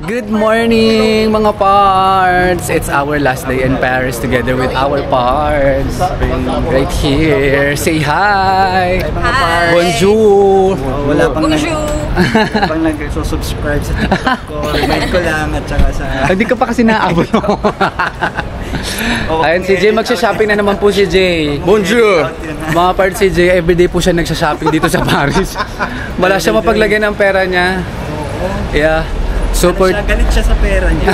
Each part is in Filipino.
Good morning mga parts! It's our last day in Paris together with our parts. Right here. Say hi! Hi! Bonjour! Wala pang Bonjour! nag-subscribe sa TikTok ko. Remind ko lang at saka sa... Hindi ka pa kasi naabot mo. Ayun, si Jay, magsha-shopping na naman po si Jay. Bonjour! Mga parts, si Jay, everyday po siya nagsha-shopping dito sa Paris. Wala siya mapaglagay ng pera niya. Yeah. Support. Galit siya sa pera niya.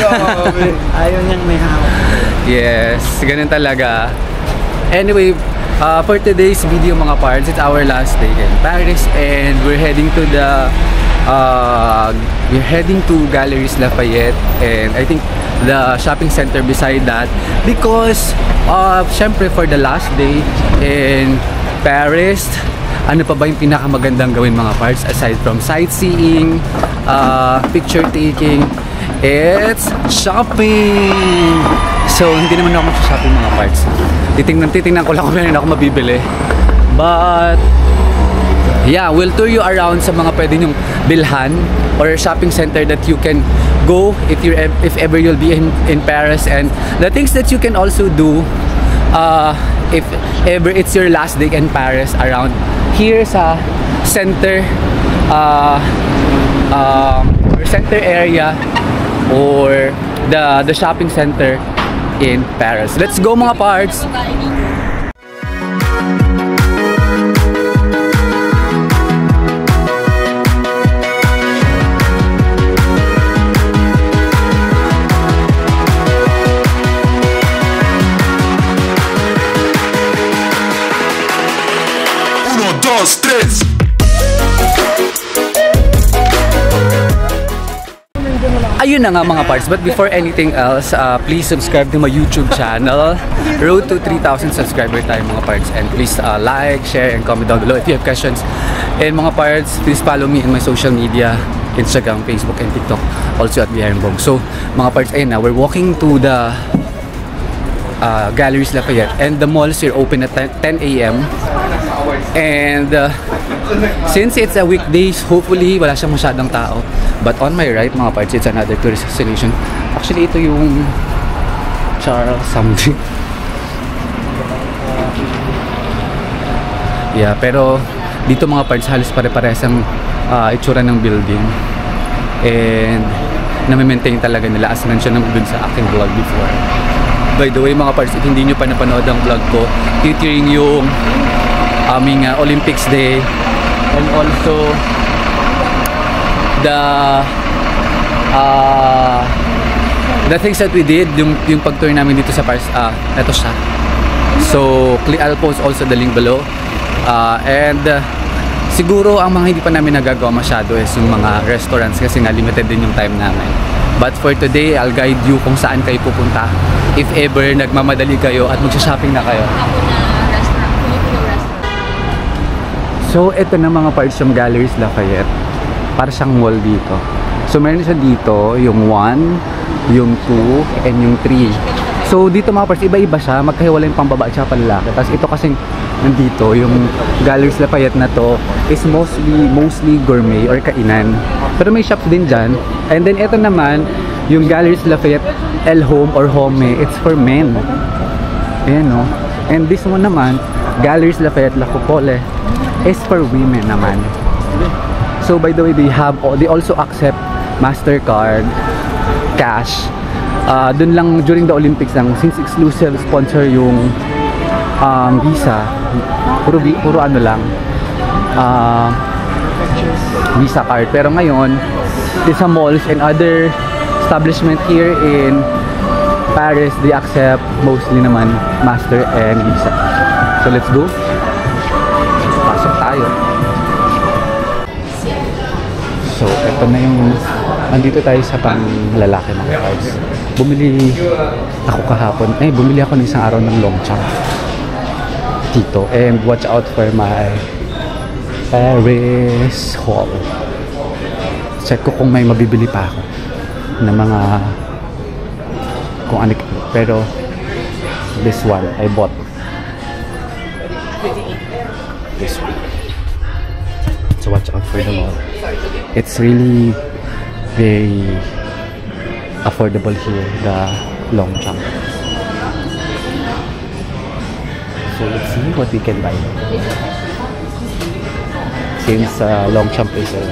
Ayaw niyang may hawak. Yes, ganun talaga. Anyway, for today's video mga parts, it's our last day in Paris and we're heading to Galeries Lafayette and I think the shopping center beside that because syempre for the last day in Paris, ano pa ba yung pinakamagandang gawin mga parts aside from sightseeing, picture taking, it's shopping! So, hindi naman ako mag-shopping mga parts. Titingnan ko lang kung meron ako mabibili. But, yeah, we'll tour you around sa mga pwede nyong bilhan or shopping center that you can go if ever you'll be in Paris, and the things that you can also do if ever it's your last day in Paris around here sa center center area or the shopping center in Paris. Let's go mga parts! Ayun na nga mga parts, but before anything else, please subscribe to my YouTube channel. Road to 3,000 subscribers tayo mga parts, and please like, share, and comment down below if you have questions. And mga parts, please follow me in my social media, Instagram, Facebook, and TikTok, also at Biharenbong. So mga parts, ayun na, we're walking to the Galeries Lafayette and the malls are open at 10 AM. And since it's a weekdays, hopefully wala siyang masyadong tao. But on my right mga parts, it's another tourist destination. Actually ito yung Charles something. Yeah, pero dito mga parts halos pare-parehas ang itsura ng building. And nami-maintain talaga nila as mentioned dun sa aking vlog before. By the way mga parts, if hindi nyo pa napanood ang vlog ko, featuring yung aming Olympics Day and also the things that we did, yung pag-tour namin dito sa Paris, ito siya. So I'll post also the link below, and siguro ang mga hindi pa namin nagagawa masyado is yung mga restaurants kasi nga limited din yung time namin. But for today, I'll guide you kung saan kayo pupunta if ever nagmamadali kayo at magsha-shopping na kayo. So, ito na mga parts yung Galeries Lafayette. Para siyang mall dito. So, meron siya dito, yung 1, yung 2, and yung 3. So, dito mga parts, iba-iba siya. Magkahiwala yung pambaba at saka panlalaki. Tapos ito kasing nandito, yung Galeries Lafayette na to is mostly gourmet or kainan. Pero may shops din dyan. And then ito naman, yung Galeries Lafayette El Home or Home, it's for men. Ayan no. And this one naman, Galeries Lafayette La Coupole, is for women naman. So by the way, they also accept MasterCard, cash. Dun lang during the Olympics lang, since exclusive sponsor yung Visa, puro ano lang, Visa card. Pero ngayon, sa malls and other establishment here in Paris, they accept mostly naman Master and Visa. So let's go. Pasok tayo. So ito na yung andito tayo sa panglalaki mga guys. Bumili ako kahapon. Bumili ako ng isang araw ng Longchamp dito. And watch out for my Paris haul. Check ko kung may mabibili pa ako na mga kung ano. Pero this one I bought. This one. So watch out for the mall. It's really very affordable here, the Longchamp. So let's see what we can buy. Since Longchamp is a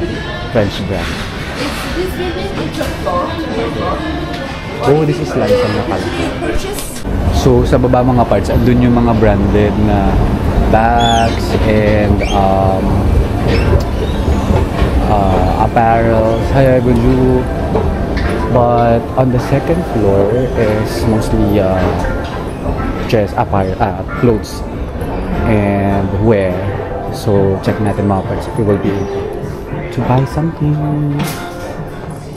French brand. Oh, this is Lanson na pala. So sa baba mga parts, andun yung mga branded na bags and apparel, Hayabuju. But on the second floor is mostly clothes and wear. So check natin mga parts if we will be able to buy something.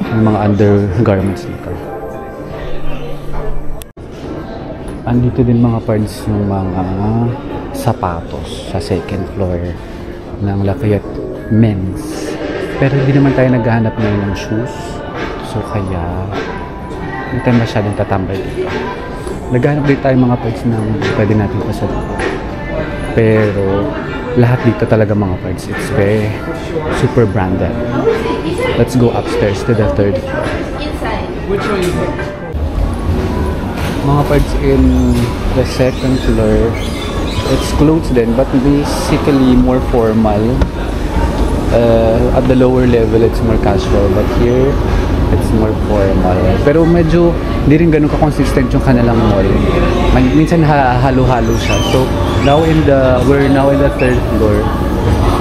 Yung mga undergarments dito. Andito din mga parts yung mga sapatos sa second floor ng Lafayette Men's. Pero hindi naman tayo naghahanap ngayon ng shoes. So kaya hindi tayo masyadong tatambay dito. Naghahanap din tayo mga parts na pwede natin pasalin. Pero lahat dito talaga mga parts, it's very super branded. Let's go upstairs to the third floor. Which one is it? Mga parts in the second floor, it's clothes then, but basically more formal. At the lower level, it's more casual, but here, it's more formal. Pero medyo hindi rin ganun ka-consistent yung kanilang mall. Minsan halo-halo siya. So we're now in the third floor,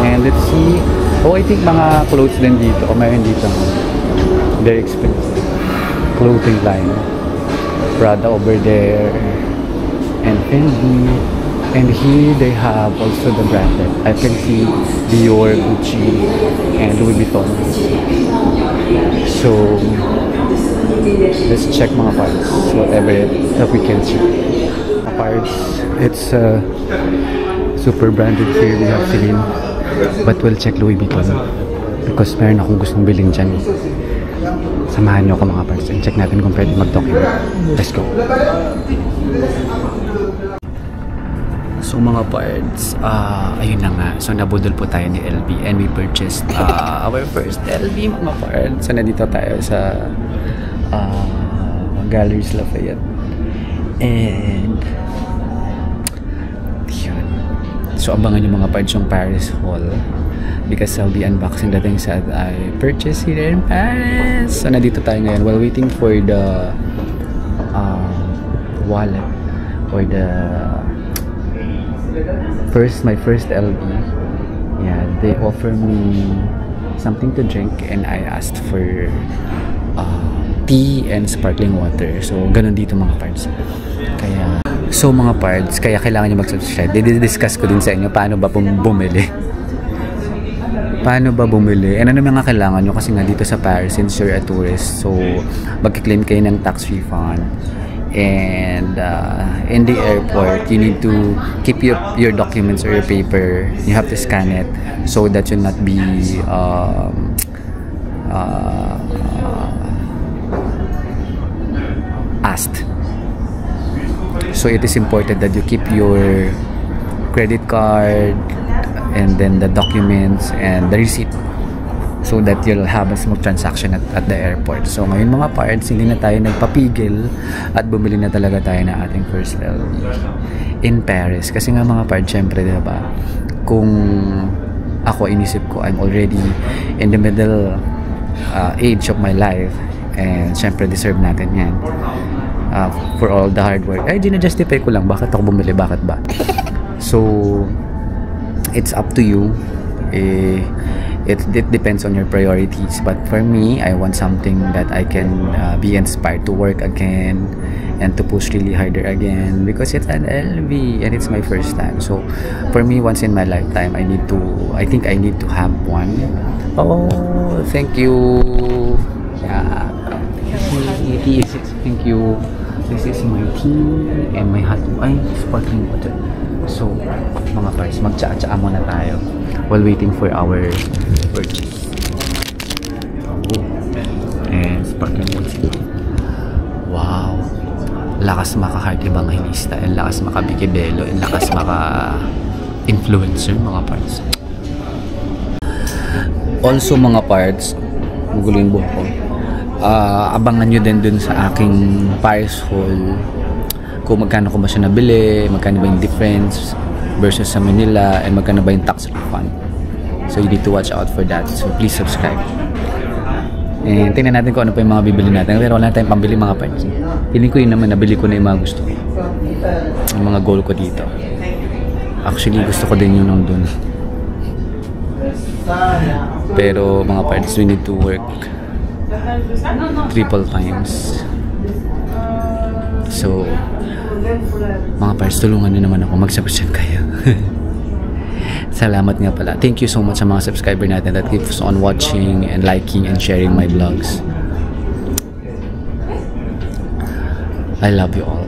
and let's see. I think mga clothes din dito. Mayroon dito very expensive clothing line. Prada over there, and Fendi, and here they have also the branded. I can see Dior, Gucci, and Louis Vuitton. So let's check mga parts, whatever that we can see. Mga parts, it's super branded here. We have Celine, but we'll check Louis Vuitton because meron akong gustong bilhin dyan. Samahan nyo ako mga parts and check natin kung pwede mag-document. Let's go! So mga parts, ayun na nga. So nabudol po tayo ni LB and we purchased our first LB mga parts. So nandito tayo sa Galleries Lafayette. And yun. So abangan nyo mga parts yung Paris haul, because I'll be unboxing the things that I purchased here in Paris. So nandito tayo ngayon while waiting for the wallet or the my first LB. Yeah, they offer me something to drink and I asked for tea and sparkling water. So ganun dito mga parts. So mga parts, kaya kailangan nyo mag-subscribe. Didiscuss ko din sa inyo paano ba bumili. Paano ba bumili? And ano mga kailangan nyo? Kasi nga dito sa Paris, since you're a tourist, so mag-claim kayo ng tax refund. And in the airport, you need to keep your documents or your paper. You have to scan it so that you'll not be asked. So it is important that you keep your credit card and then the documents and the receipt so that you'll have a smooth transaction at the airport. So ngayon mga parts, hindi na tayo nagpapigil at bumili na talaga tayo na ating first LB in Paris. Kasi nga mga parts, syempre diba, kung ako inisip ko, I'm already in the middle age of my life, and syempre deserve natin yan. For all the hard work. Ay, gina-justify ko lang bakit ako bumili, bakit ba? So it's up to you. It depends on your priorities, but for me, I want something that I can be inspired to work again and to push really harder again, because it's an LV and it's my first time. So for me, once in my lifetime, I think I need to have one. Oh, thank you. Yeah, thank you. This is my tea and my hot sparkling water. So mga parts, magtsa-tsaa muna tayo while waiting for our purchase. And sparkling water. Wow, lakas maka-heart evangelista and lakas maka-bikibelo and lakas maka-influencer mga parts. Also mga parts, magulo yung buhok ko. abangan nyo din dun sa aking Paris haul kung magkano ko ba siya nabili, magkano ba yung difference versus sa Manila, and magkano ba yung tax refund. So you need to watch out for that. So please subscribe. And tingnan natin kung ano pa yung mga bibili natin. Pero wala tayong pambili mga parts. Feeling ko yun naman, nabili ko na yung mga gusto ko. Yung mga goal ko dito. Actually, gusto ko din yun nung dun. Pero mga parts, we need to work triple times. So, mga parts, tulungan nyo naman ako. Mag-subscribe kayo. Salamat nga pala. Thank you so much sa mga subscriber natin that keeps on watching and liking and sharing my vlogs. I love you all.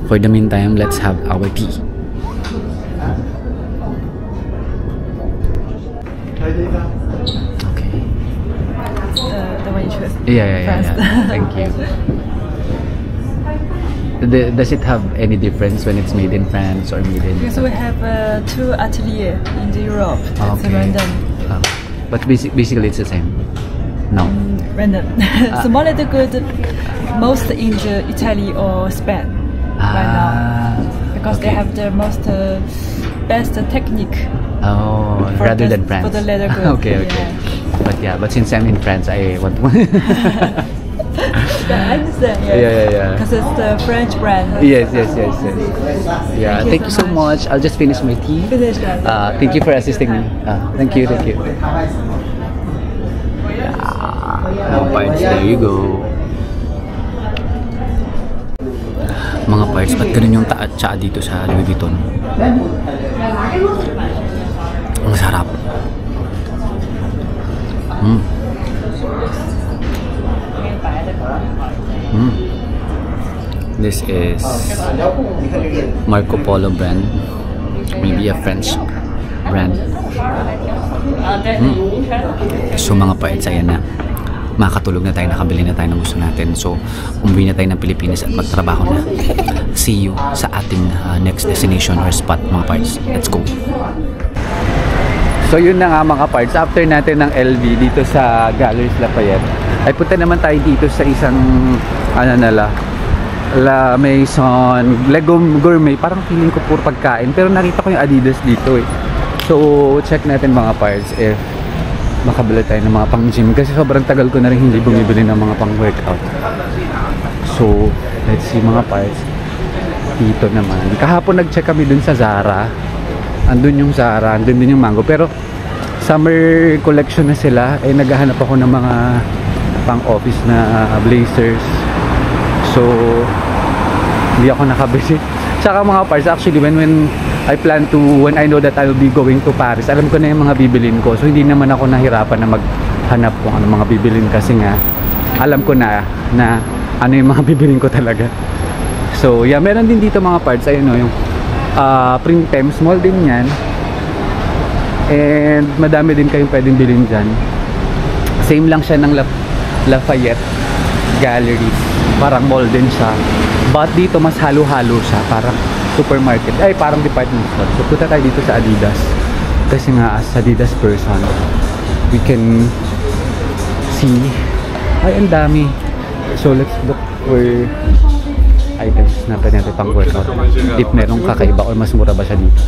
For the meantime, let's have our tea. Okay. The waitress. Yeah. Thank you. Does it have any difference when it's made in France or made in... Because we have 2 ateliers in Europe. It's Okay. random. But basically it's the same. No. Random. Small little good, most in Italy or Spain right now. Because they okay. have the most best technique. Oh, For rather the- than France. for the leather goods, okay. yeah. But since I'm in France, I want to... I understand. Yeah. Because it's the French brand. Yes. Yeah, thank you so much. I'll just finish my tea. Finish that. Thank you for assisting me. Thank you. Yeah. Parts, there you go. Mga parts, ba't ganun yung tsa dito sa Louis Vuitton? Ang sarap. This is Marco Polo brand, maybe a French brand. So mga parts, ayan na, makakatulog na tayo, nakabili na tayo ng gusto natin. So umuwi na tayo ng Pilipinas at magtrabaho na. See you sa ating next destination or spot mga parts. Let's go. So yun na nga mga parts, after natin ng LV dito sa Galleries Lafayette, ay punta naman tayo dito sa isang La Maison Lego Gourmet. Parang feeling ko puro pagkain, pero nakita ko yung Adidas dito eh. So check natin mga parts if makabili tayo ng mga pang gym, kasi sobrang tagal ko na rin hindi bumibili ng mga pang workout. So let's see mga parts. Dito naman, kahapon nag-check kami dun sa Zara. Andun yung Zara, andun din yung Mango, pero summer collection na sila. Eh naghahanap ako ng mga pang office na blazers. So hindi ako nakabili. Tsaka mga parts, actually when when I know that I will be going to Paris, alam ko na yung mga bibilin ko. So hindi naman ako nahirapan na maghanap kung ano mga bibilin, kasi nga alam ko na ano yung mga bibilin ko talaga. So yeah, meron din dito mga parts, ayun o, yung Printemps, small din yan. And madami din kayong pwedeng bilhin dyan. Same lang siya ng Lafayette Galleries, parang mall din siya, but dito mas halo-halo siya, parang supermarket, ay parang department store. So punta tayo dito sa Adidas, kasi nga as Adidas person we can see, ay ang dami. So let's look for items na pwede natin pang workout, if merong kakaiba or mas mura ba siya dito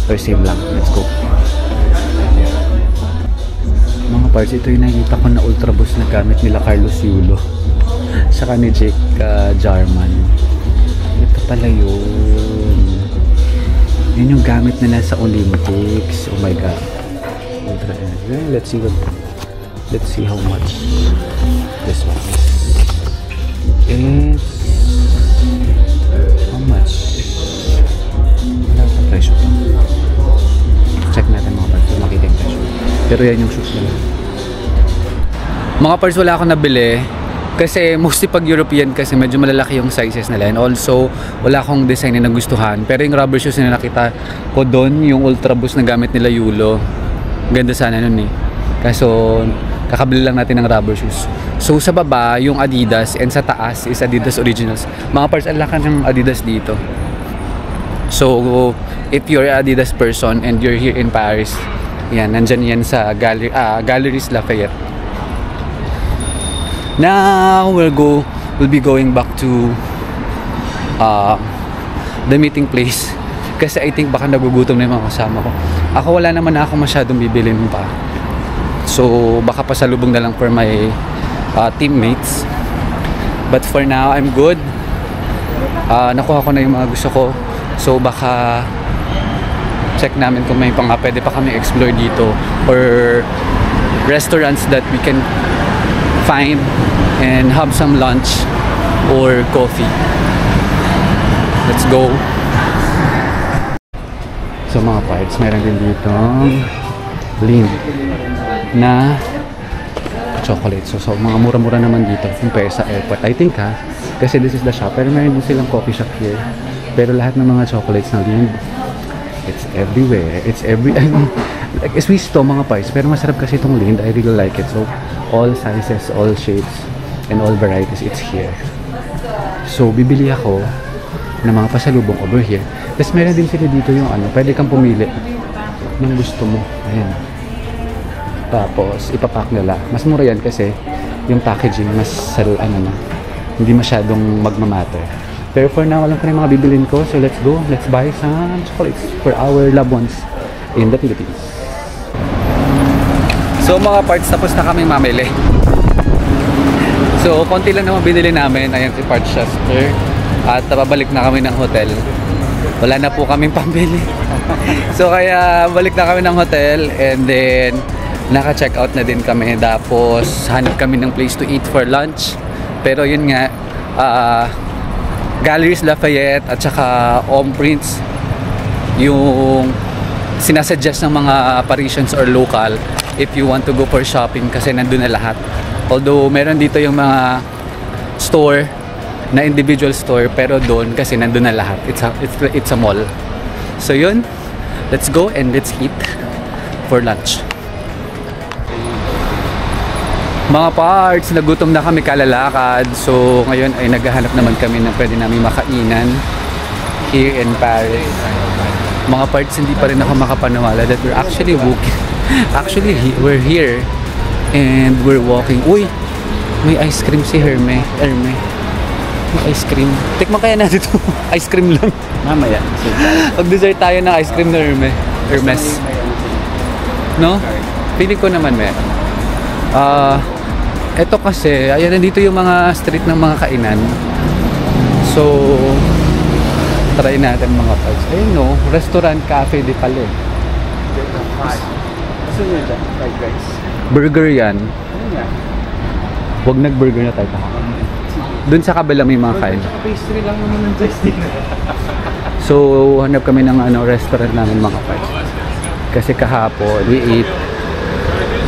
or same lang. Let's go mga parts. Ito yung nakikita ko na Ultra Boost na gamit nila Carlos Yulo saka ni Jake Jarman. Ito pala yun yung gamit nila sa Olympics. Oh my god, Ultra. Let's see how much this one is. How much? Wala sa presyo pa. Check natin mga parts, makita yung presyo. Pero yan yung shoes nila. Mga parts, wala akong nabili kasi mostly pag European, kasi medyo malalaki yung sizes nila, and also wala akong design na nagustuhan. Pero yung rubber shoes na nakita ko doon, yung Ultra Boost na gamit nila Yulo, ganda sana nun eh. Kaso kakabili lang natin ng rubber shoes. So sa baba yung Adidas, and sa taas is Adidas Originals. Mga parts, alakan ng Adidas dito. So if you're an Adidas person and you're here in Paris, yan, nandyan yan sa Galleries Lafayette. Now we'll be going back to the meeting place. Kasi I think baka nagugutom na yung mga kasama ko. Ako wala naman na ako masyadong bibilin pa. So baka pasalubong na lang for my teammates. But for now, I'm good. Nakuha ko na yung mga gusto ko. So baka check namin kung may pwede pa kami explore dito or restaurants that we can find and have some lunch or coffee. Let's go. So mga parts, meron din dito Lindt na chocolate. So mga mura-mura naman dito compare sa airport. I think kasi this is the shop. Pero meron din silang coffee shop here. Pero lahat ng mga chocolates na Lindt, it's everywhere. It's like Swiss to mga parts. Pero masarap kasi itong Lindt. I really like it. So all sizes, all shapes, and all varieties, it's here. So bibili ako ng mga pasalubong over here. Tapos meron din sila dito yung pwede kang pumili ng gusto mo. Ayan. Tapos ipapack nila. Mas mura yan kasi yung packaging mas hindi masyadong magmamatter. Pero for now, alam ko na yung mga bibilin ko. So let's go. Let's buy some chocolates for our loved ones in the Philippines. So mga parts, tapos na kaming mamili. So konti lang naman binili namin. Ayan si Parts Chester. At babalik na kami ng hotel. Wala na po kaming pambili. So kaya balik na kami ng hotel. And then naka-check out na din kami. Tapos hanap kami ng place to eat for lunch. Pero yun nga, Galeries Lafayette at saka Prince yung sinasuggest ng mga Parisians or local if you want to go for shopping kasi nandun na lahat. Although meron dito yung mga store na individual store pero doon kasi nandun na lahat. It's a mall. So yun, let's go and let's eat for lunch. Mga parts, nagutom na kami kalalakad. So ngayon ay naghahanap naman kami ng pwede namin makainan here in Paris. Mga parts, hindi pa rin ako makapaniwala that we're actually walking. Actually, we're here and we're walking. Uy, may ice cream si Herme. May ice cream. Tikman kaya natin ito. Ice cream lang. Mamaya. Mag-dessert tayo ng ice cream na Hermes. No? Feeling ko naman meron. Ito kasi, ayan, nandito yung mga street ng mga kainan. So, try natin mga parts. Ayun no, restaurant, cafe di pala eh. Burger yan. Huwag nag-burger na tayo. Doon sa kabila may mga kain. Pastry lang naman ng tasting. So, hanap kami ng restaurant namin mga parts. Kasi kahapon, we ate.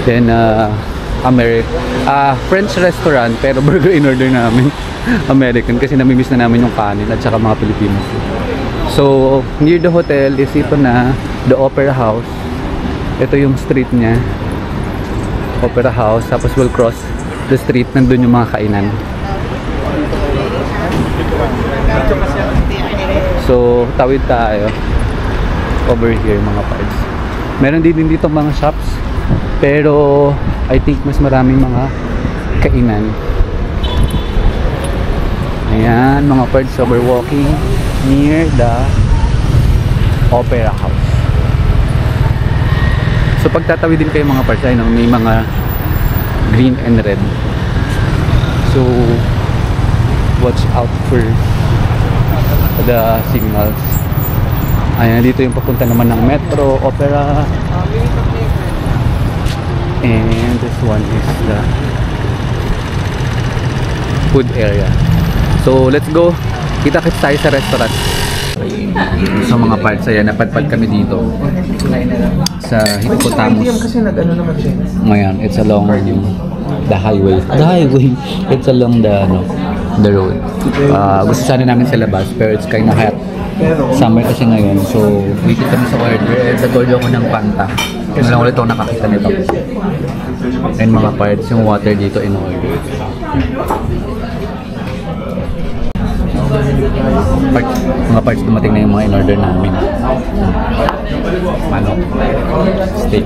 Then, French restaurant pero burger in order namin American kasi namimiss na namin yung kanin at saka mga Pilipino. So near the hotel is ito na the Opera House. Ito yung street niya, Opera House. Tapos we'll cross the street, nandun yung mga kainan. So tawid tayo over here mga parts. Meron din dito mga shops pero I think mas maraming mga kainan. Ayan mga parts, so we're walking near the Opera House. So pagtatawid din kayo mga parts, ayun, may mga green and red. So watch out for the signals. Ayan, dito yung papunta naman ng Metro, Opera. And this one is the food area. So let's go. Kita-kits tayo sa restaurant. So mga parts, ayan, napadpad kami dito sa Hippopotamus. Ngayon, it's along the highway. It's along the road. Gusto sana namin sa labas pero it's kinda hot. Summer kasi ngayon. So dito kami sa order. Nag-order ako ng Fanta. Ngayon ulit ako nakakita nito. And mga parts, yung water dito in order. Parts. Mga parts, dumating na yung mga in-order namin. Manok. Steak.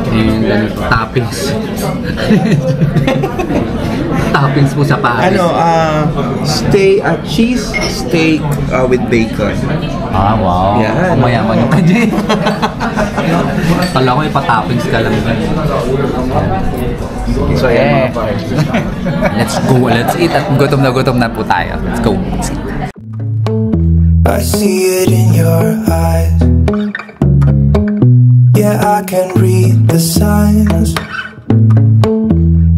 And ano to? Toppings. Toppings po sa Paris. Cheese steak with bacon. Ah, wow. Yeah. Mayaman yung kanya. Kala ko ipatoppings ka lang. So, Yeah. mga parts. Let's go. Let's eat. At gutom na po tayo. Let's go. I see it in your eyes. Yeah, I can read the signs.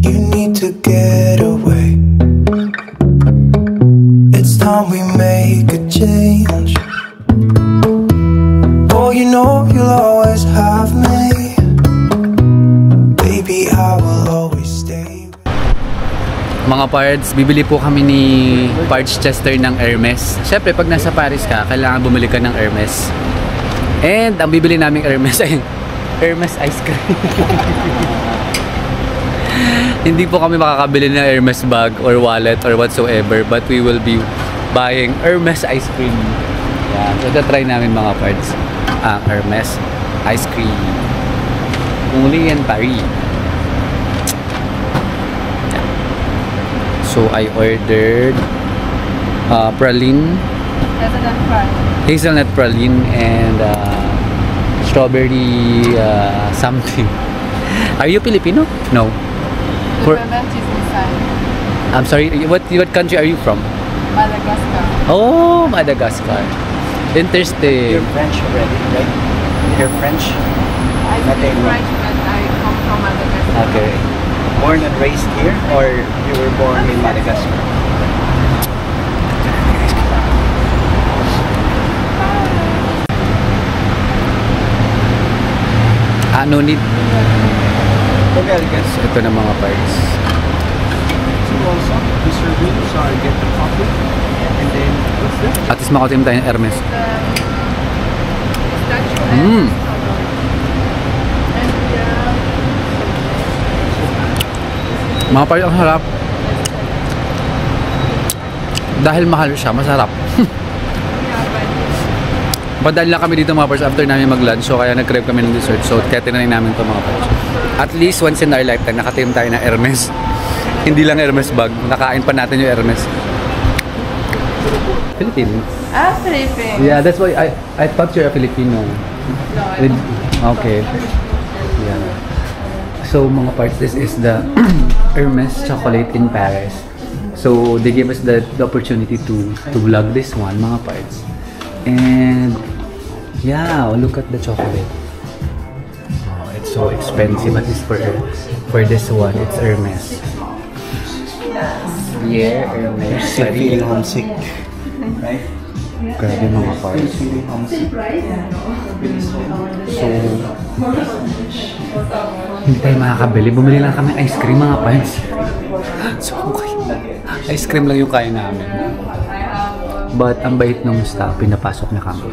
You need to get away. It's time we make a change. Oh, you know you'll always have me. Baby, I will always stay. Mga parts, bibili po kami ni Parts Chester ng Hermes. Siyempre, pag nasa Paris ka, kailangan bumili ka ng Hermes. And ang bibili naming Hermes ay Hermes ice cream. Hindi po kami makakabili ng Hermes bag or wallet or whatsoever, but we will be buying Hermes ice cream. Yan. So, try namin mga parts. Ang Hermes ice cream. Only in Paris. So I ordered praline, hazelnut praline, and strawberry something. Are you Filipino? No. I'm sorry. What country are you from? Madagascar. Oh, Madagascar. Interesting. You're French already, right? You're French? I speak French, but I come from Madagascar. Okay. Born and raised here, or you were born in Madagascar? No need. Okay, I guess. Ito na mga parts. So also, you serve me, so I get the coffee, and then what's that? At least makatim tayo ng Hermes. Mmm. Mga parts, ang harap. Dahil mahal siya, masarap. Padali lang kami dito mga parts after namin mag-lunch, so kaya nag-crave kami ng dessert. So kaya tinanay namin ito mga parts. At least once in our lifetime, nakatim tayo ng Hermes. Hindi lang Hermes bag, nakain pa natin yung Hermes. Philippines. Ah, Philippines. Yeah, that's why I thought you're a Filipino. Okay. Yeah. So mga parts, this is the Hermes chocolate in Paris. So they gave us the opportunity to vlog this one, mga parts. And yeah, look at the chocolate. Oh, it's so expensive, at least for this one, it's Hermes. Yeah, Hermes. Still feeling homesick, right? Grabe mga parts. Feeling homesick. So, hindi tayo makakabili. Bumili lang kami ice cream mga parts. So, okay. Ice cream lang yung kaya namin. But, ang bait nung staff, pinapasok niya kami.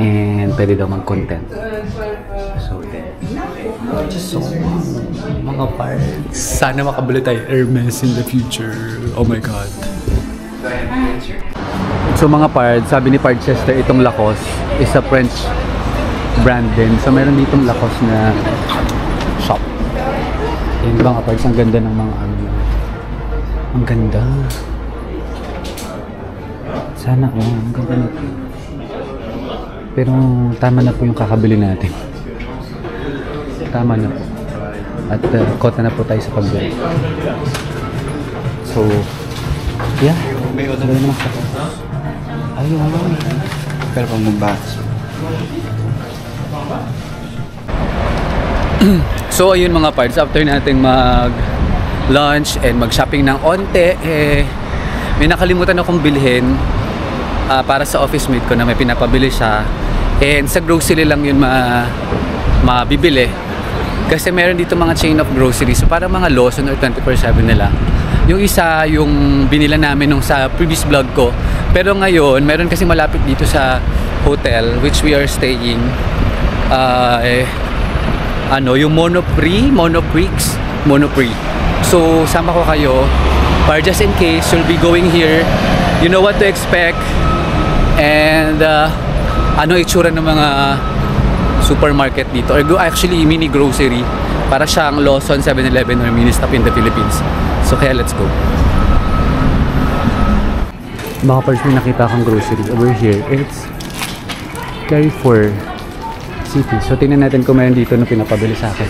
And, pwede daw mag-content. So, so, mga parts. Sana makabili tayo Hermes in the future. Oh my God. So, mga parts, sabi ni Parts Chester, itong Lacoste is a French brand din. So, meron ditong Lacoste na shop. Yan mga parts, ang ganda ng mga ano. Ang ganda. Sana ang ganda nito. Pero tama na po yung kakabili natin. Tama na po. At kota na po tayo sa pagbili. So, yeah. May naman sa ayun. Pero pang mag-box. So ayun mga parts, after nating mag-lunch and mag-shopping ng onte, may nakalimutan akong bilhin para sa office mate ko na may pinapabili siya. And sa grocery lang yun mabibili. Kasi meron dito mga chain of groceries. So para mga Lawson or 24/7 nila. Yung isa, yung binila namin nung sa previous vlog ko. Pero ngayon, meron kasi malapit dito sa hotel which we are staying. Yung Monoprix. So, sama ko kayo. Para just in case, you'll be going here you know what to expect, and ano itsura ng mga supermarket dito, or actually mini grocery. Para siyang Lawson, 7-Eleven, or Ministop in the Philippines. So kaya let's go. Baka parts may nakita kang grocery over here. It's Carrefour City. So tingnan natin kung mayroon dito na pinapabili sa akin.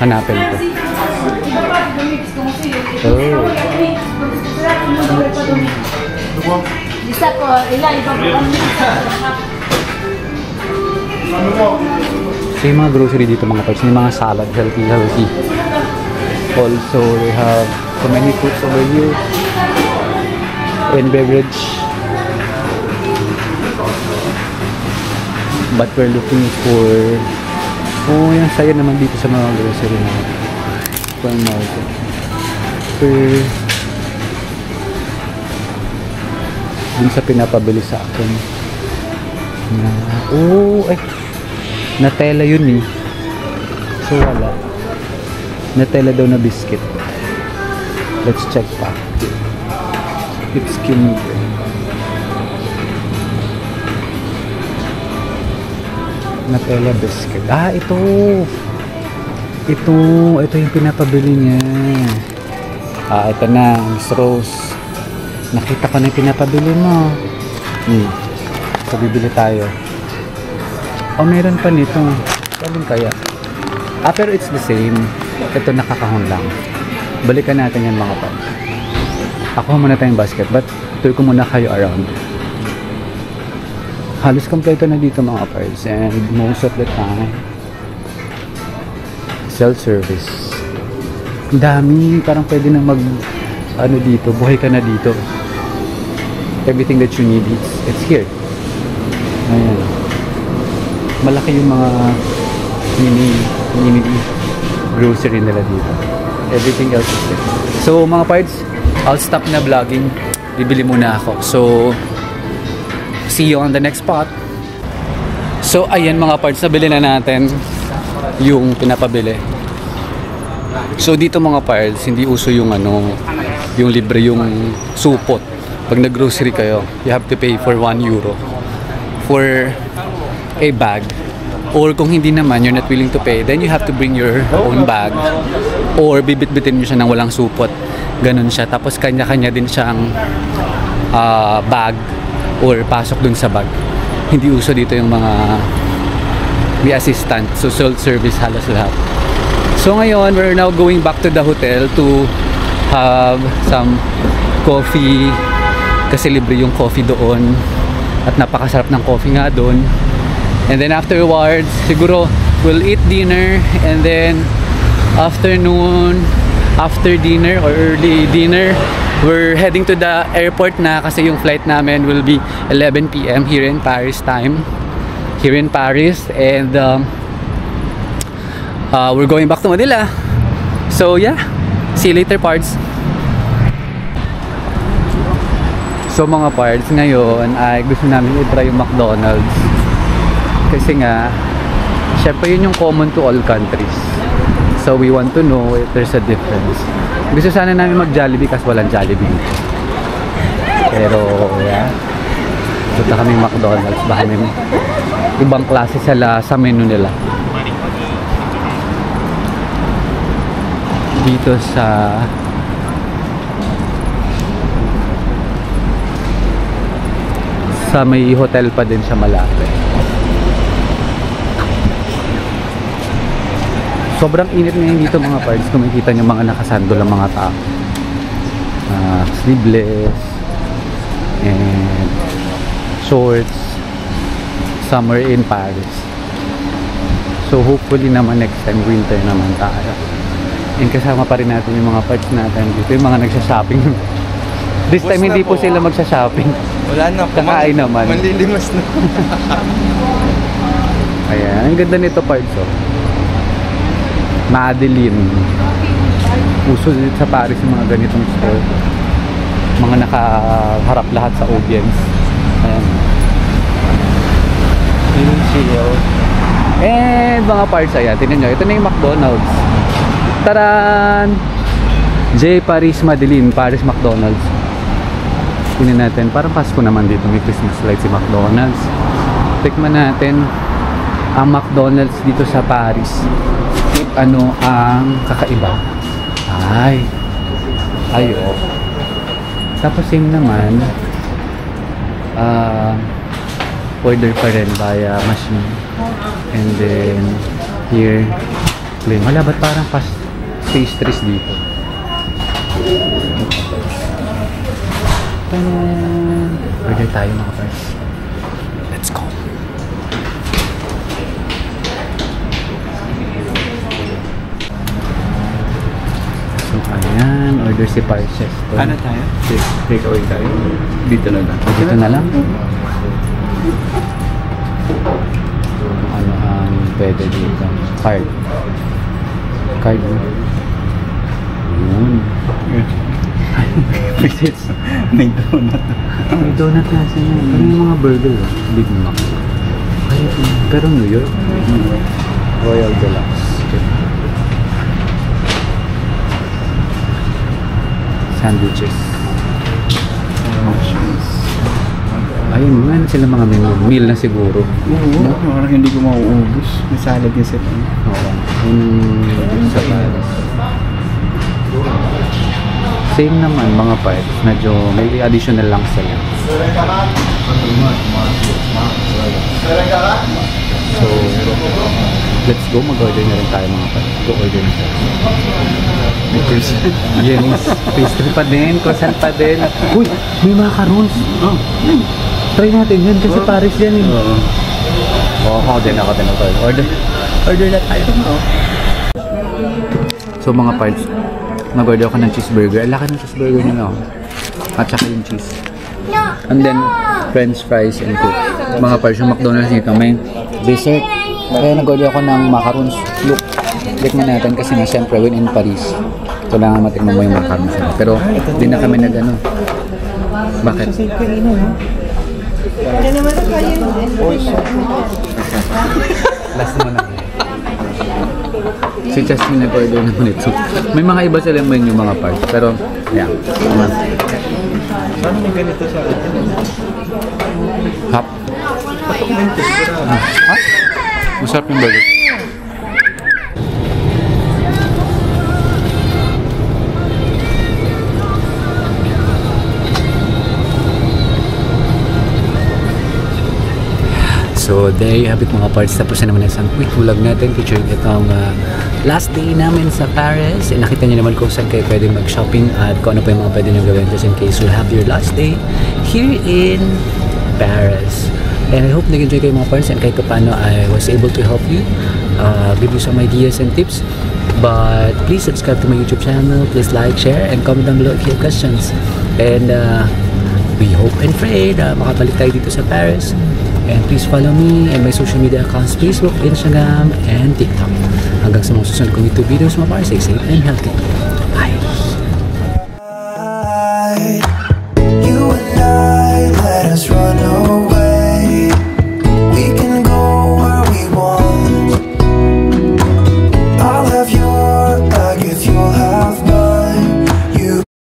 Hanapin ko. Oh. So yung mga grocery dito mga parts, may mga salad, healthy. Also, we have so many foods over here. And beverage. But we're looking for yung saya naman dito sa mga grocery na supermarket. Dun sa pinapabili sa akin na, Nutella yun eh. So wala. Nutella daw na biscuit. Let's check pa. It's Kinder. Nutella biscuit. Ito. Ito yung pinapabili niya. Ito na, Miss Rose. Nakita ko na yung pinapabili mo. So bibili tayo. Meron pa nito. Sabi kaya. Pero it's the same. Ito nakakahon lang. Balikan natin yan mga pal. Ako muna tayong basket, but tour ko muna kayo around. Halos kompleto na dito mga pals, and most of the time self-service. Dami, parang pwede na mag dito, buhay ka na dito. Everything that you need, it's here. Ayan. Malaki yung mga mini grocery nila dito. Everything else is there. So mga parts, I'll stop na vlogging. Bibili muna ako. So see you on the next spot. So ayan mga parts, nabili na natin yung pinapabili. So dito mga parts, hindi uso yung yung libre yung supot. Pag nag-grocery kayo, you have to pay for €1 for a bag. Or kung hindi naman, you're not willing to pay, then you have to bring your own bag. Or bibit-bitin mo siya ng walang supot. Ganun siya. Tapos kanya-kanya din siyang bag or pasok dun sa bag. Hindi uso dito yung mga may assistant. So self-service halos lahat. So ngayon, we're now going back to the hotel to have some coffee. Kasi libre yung coffee doon. At napakasarap ng coffee nga doon. And then afterwards, siguro we'll eat dinner, and then afternoon, after dinner or early dinner, we're heading to the airport na kasi yung flight namin will be 11 PM here in Paris time. Here in Paris, and we're going back to Manila. So yeah, see you later parts. So mga parts, ngayon ay gusto namin i-try yung McDonald's. Kasi nga, syempre yun yung common to all countries. So we want to know if there's a difference. Gusto sana namin mag-Jollibee kasi walang Jollibee. Pero yeah, punta kami McDonald's. Baka may ibang klase sa menu nila. Dito sa may hotel pa din siya malapit. Sobrang init ngayon dito mga parts. Kung makikita nyo mga nakasando lang mga tao. Sleeveless and shorts. Summer in Paris. So hopefully naman next time winter naman tayo. And kasama pa rin natin yung mga parts natin dito. Yung mga nagsha-shopping. This time hindi po sila magsha-shopping. Wala na po. Kakain naman. Manlilimas na. Ayan. Ang ganda nito parts oh. Madeline. Uso dito sa Paris yung mga ganitong store. Mga nakaharap lahat sa audience. Ayan. Chill. And mga parts, ayan. Tingnan nyo. Ito na yung McDonald's. Taran! J. Paris Madeline. Paris McDonald's. Tingnan natin, parang Pasko naman dito, may Christmas light si McDonald's. Tikman natin ang McDonald's dito sa Paris. Ano ang kakaiba? Oh. Tapos same naman, order pa rin via machine. And then here, claim. Wala, ba't parang pastries dito? Order tayo mga friends. Let's go. So ayan, order si Parches. Ano tayo? Take away tayo. Dito na lang. Dito na lang. Ano ang pwede dito? Card. Card mo. Yun. May donut. May donut na siya. Ano yung mga burger? Big Mac. Pero New York. Royal Deluxe. Sandwiches. Ayun, ano sila mga meal na siguro. Oo, parang hindi ko mauubos. May salad yung set. Oo. Sa Paris. Same naman mga parts. Medyo may additional lang sila. So, let's go. Mag-order na rin tayo mga parts. Go order na tayo. Yes. Pastry pa din. Croissant pa din. Uy! May macarons. Try natin yan kasi Paris yan eh. Ako din. Order na tayo. So mga parts, nag-order ako ng cheeseburger. Ang laki ng cheeseburger nila. At saka yung cheese. And then, french fries and coke. Mga parts, yung McDonald's dito may dessert. Kaya nag-order ako ng macarons. Look, tikman natin kasi nga siyempre when in Paris, kailangan matikman mo yung macarons. Pero di na kami nag-ano. Bakit? Last mo na. Si Justin nag-order naman ito. May mga iba sila menu mga parts. Pero, yeah. Paano may ganito sa atin? Hap. Ha? Masarap yung burger. So there you have it mga parts. Tapos na naman isang quick vlog natin featuring itong last day namin sa Paris. And nakita niyo naman kung saan kayo pwede mag-shopping at kung ano pa yung mga pwede nyo gawin just in case you have your last day here in Paris. And I hope nag-enjoy kayo mga parts and kahit paano I was able to help you, give you some ideas and tips. But please subscribe to my YouTube channel, please like, share, and comment down below if you have questions. And we hope and pray na makabalik tayo dito sa Paris. And please follow me and my social media accounts, Facebook, Instagram, and TikTok. Hanggang sa mga susunod kong YouTube videos, mga parts, stay safe and healthy.